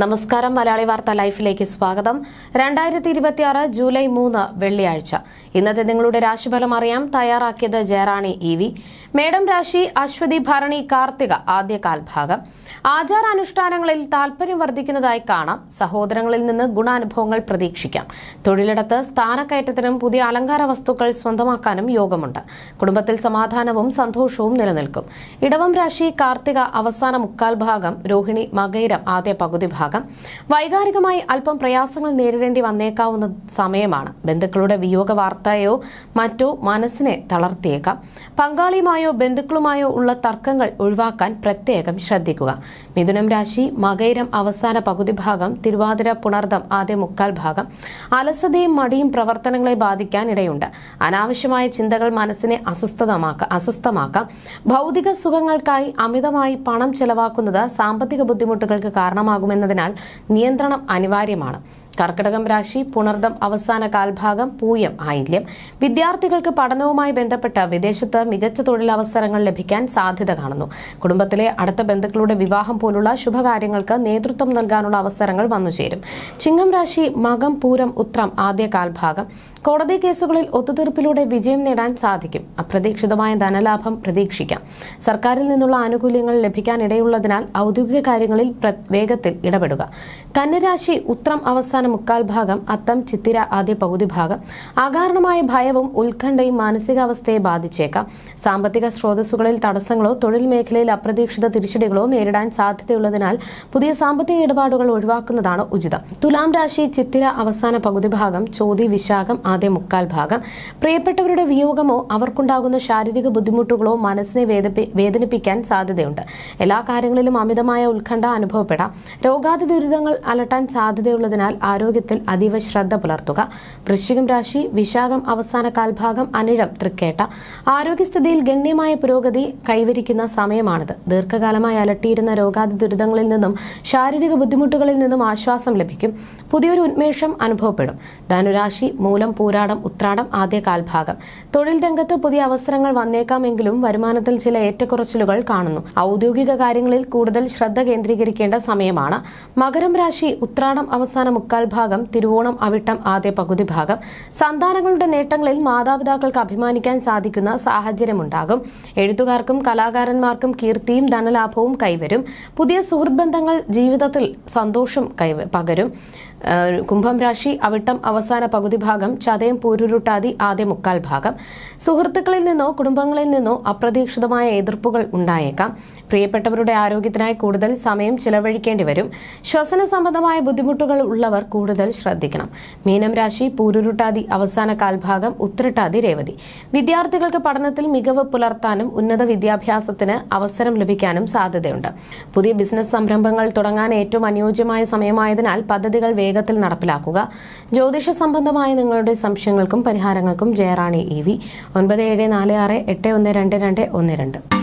നമസ്കാരം. മലയാളി വാർത്ത ലൈഫിലേക്ക് സ്വാഗതം. 2026 ജൂലൈ 3 വെള്ളിയാഴ്ച. ഇന്നത്തെ നിങ്ങളുടെ രാശിഫലം അറിയാം. തയ്യാറാക്കിയത് ജയറാണി EV. മേടം രാശി അശ്വതി ഭരണി കാർത്തിക ആദ്യകാൽ ഭാഗം. ആചാരാനുഷ്ഠാനങ്ങളിൽ താൽപര്യം വർദ്ധിക്കുന്നതായി കാണാം. സഹോദരങ്ങളിൽ നിന്ന് ഗുണാനുഭവങ്ങൾ പ്രതീക്ഷിക്കാം. തൊഴിലിടത്ത് സ്ഥാനക്കയറ്റത്തിനും പുതിയ അലങ്കാര വസ്തുക്കൾ സ്വന്തമാക്കാനും യോഗമുണ്ട്. കുടുംബത്തിൽ സമാധാനവും സന്തോഷവും നിലനിൽക്കും. ഇടവം രാശി കാർത്തിക അവസാന മുക്കാൽ ഭാഗം, രോഹിണി മകയിരം ആദ്യ പകുതി ഭാഗം. വൈകാരികമായി അല്പം പ്രയാസങ്ങൾ നേരിടേണ്ടി വന്നേക്കാവുന്ന സമയമാണ്. ബന്ധുക്കളുടെ വിയോഗ വാർത്തയോ മറ്റോ മനസ്സിനെ തളർത്തിയേക്കാം. പങ്കാളിയുമായോ ബന്ധുക്കളുമായോ ഉള്ള തർക്കങ്ങൾ ഒഴിവാക്കാൻ പ്രത്യേകം ശ്രദ്ധിക്കുക. മിഥുനം രാശി മകയിരം അവസാന പകുതി ഭാഗം, തിരുവാതിര പുണർദം ആദ്യ മുക്കാൽ ഭാഗം. അലസതയും മടിയും പ്രവർത്തനങ്ങളെ ബാധിക്കാൻ ഇടയുണ്ട്. അനാവശ്യമായ ചിന്തകൾ മനസ്സിനെ അസ്വസ്ഥമാക്കാം. ഭൗതിക സുഖങ്ങൾക്കായി അമിതമായി പണം ചെലവാക്കുന്നത് സാമ്പത്തിക ബുദ്ധിമുട്ടുകൾക്ക് കാരണമാകുമെന്നതിനാൽ നിയന്ത്രണം അനിവാര്യമാണ്. കർക്കിടകം രാശി പുണർദം അവസാന കാൽഭാഗം, പൂയം ആയില്യം. വിദ്യാർത്ഥികൾക്ക് പഠനവുമായി ബന്ധപ്പെട്ട് വിദേശത്ത് മികച്ച തൊഴിലവസരങ്ങൾ ലഭിക്കാൻ സാധ്യത കാണുന്നു. കുടുംബത്തിലെ അടുത്ത ബന്ധുക്കളുടെ വിവാഹം പോലുള്ള ശുഭകാര്യങ്ങൾക്ക് നേതൃത്വം നൽകാനുള്ള അവസരങ്ങൾ വന്നുചേരും. ചിങ്ങം രാശി മകം പൂരം ഉത്രം ആദ്യ കാൽഭാഗം. കോടതി കേസുകളിൽ ഒത്തുതീർപ്പിലൂടെ വിജയം നേടാൻ സാധിക്കും. അപ്രതീക്ഷിതമായ ധനലാഭം പ്രതീക്ഷിക്കാം. സർക്കാരിൽ നിന്നുള്ള ആനുകൂല്യങ്ങൾ ലഭിക്കാനിടയുള്ളതിനാൽ ഔദ്യോഗിക കാര്യങ്ങളിൽ വേഗത്തിൽ ഇടപെടുക. കന്യരാശി ഉത്രം അവസാന മുക്കാൽ ഭാഗം, അത്തം ചിത്തിര ആദ്യ പകുതി ഭാഗം. അകാരണമായ ഭയവും ഉത്കണ്ഠയും മാനസികാവസ്ഥയെ ബാധിച്ചേക്കാം. സാമ്പത്തിക സ്രോതസ്സുകളിൽ തടസ്സങ്ങളോ തൊഴിൽ മേഖലയിൽ അപ്രതീക്ഷിത തിരിച്ചടികളോ നേരിടാൻ സാധ്യതയുള്ളതിനാൽ പുതിയ സാമ്പത്തിക ഇടപാടുകൾ ഒഴിവാക്കുന്നതാണ് ഉചിതം. തുലാം രാശി ചിത്തിര അവസാന പകുതി ഭാഗം, ചോതി വിശാഖം ആദ്യ മുക്കാൽ ഭാഗം. പ്രിയപ്പെട്ടവരുടെ വിയോഗമോ അവർക്കുണ്ടാകുന്ന ശാരീരിക ബുദ്ധിമുട്ടുകളോ മനസ്സിനെ വേദനിപ്പിക്കാൻ സാധ്യതയുണ്ട്. എല്ലാ കാര്യങ്ങളിലും അമിതമായ ഉത്കണ്ഠ അനുഭവപ്പെടാം. രോഗാതി ദുരിതങ്ങൾ അലട്ടാൻ സാധ്യതയുള്ളതിനാൽ ആരോഗ്യത്തിൽ അതീവ ശ്രദ്ധ പുലർത്തുക. വൃശ്ചികം രാശി വിശാഖം അവസാന കാൽഭാഗം, അനിഴം തൃക്കേട്ട. ആരോഗ്യസ്ഥിതിയിൽ ഗണ്യമായ പുരോഗതി കൈവരിക്കുന്ന സമയമാണിത്. ദീർഘകാലമായി അലട്ടിയിരുന്ന രോഗാതി ദുരിതങ്ങളിൽ നിന്നും ശാരീരിക ബുദ്ധിമുട്ടുകളിൽ നിന്നും ആശ്വാസം ലഭിക്കും. പുതിയൊരു ഉന്മേഷം അനുഭവപ്പെടും. ധനുരാശി മൂലം പൂരാടം ഉത്രാടം ആദ്യ കാൽഭാഗം. തൊഴിൽ രംഗത്ത് പുതിയ അവസരങ്ങൾ വന്നേക്കാമെങ്കിലും വരുമാനത്തിൽ ചില ഏറ്റക്കുറച്ചിലുകൾ കാണുന്നു. ഔദ്യോഗിക കാര്യങ്ങളിൽ കൂടുതൽ ശ്രദ്ധ കേന്ദ്രീകരിക്കേണ്ട സമയമാണ്. മകരം രാശി ഉത്രാടം അവസാന മുക്കാൽ ഭാഗം, തിരുവോണം അവിട്ടം ആദ്യ പകുതി ഭാഗം. സന്താനങ്ങളുടെ നേട്ടങ്ങളിൽ മാതാപിതാക്കൾക്ക് അഭിമാനിക്കാൻ സാധിക്കുന്ന സാഹചര്യമുണ്ടാകും. എഴുത്തുകാർക്കും കലാകാരന്മാർക്കും കീർത്തിയും ധനലാഭവും കൈവരും. പുതിയ സുഹൃത്ത് ബന്ധങ്ങൾ ജീവിതത്തിൽ സന്തോഷം പകരും. കുംഭം രാശി അവിട്ടം അവസാന പകുതി ഭാഗം, ചതയം പൂരുരുട്ടാതി ആദ്യ മുക്കാൽ ഭാഗം. സുഹൃത്തുക്കളിൽ നിന്നോ കുടുംബങ്ങളിൽ നിന്നോ അപ്രതീക്ഷിതമായ എതിർപ്പുകൾ ഉണ്ടായേക്കാം. പ്രിയപ്പെട്ടവരുടെ ആരോഗ്യത്തിനായി കൂടുതൽ സമയം ചിലവഴിക്കേണ്ടി വരും. ശ്വസന സംബന്ധമായ ബുദ്ധിമുട്ടുകൾ ഉള്ളവർ കൂടുതൽ ശ്രദ്ധിക്കണം. മീനം രാശി പൂരുരുട്ടാതി അവസാന കാൽഭാഗം, ഉത്രട്ടാതി രേവതി. വിദ്യാർത്ഥികൾക്ക് പഠനത്തിൽ മികവ് പുലർത്താനും ഉന്നത വിദ്യാഭ്യാസത്തിന് അവസരം ലഭിക്കാനും സാധ്യതയുണ്ട്. പുതിയ ബിസിനസ് സംരംഭങ്ങൾ തുടങ്ങാൻ ഏറ്റവും അനുയോജ്യമായ സമയമായതിനാൽ പദ്ധതികൾ വേഗത്തിൽ നടപ്പിലാക്കുക. ജ്യോതിഷ സംബന്ധമായ നിങ്ങളുടെ സംശയങ്ങൾക്കും പരിഹാരങ്ങൾക്കും ജയറാണി EV 9746812212.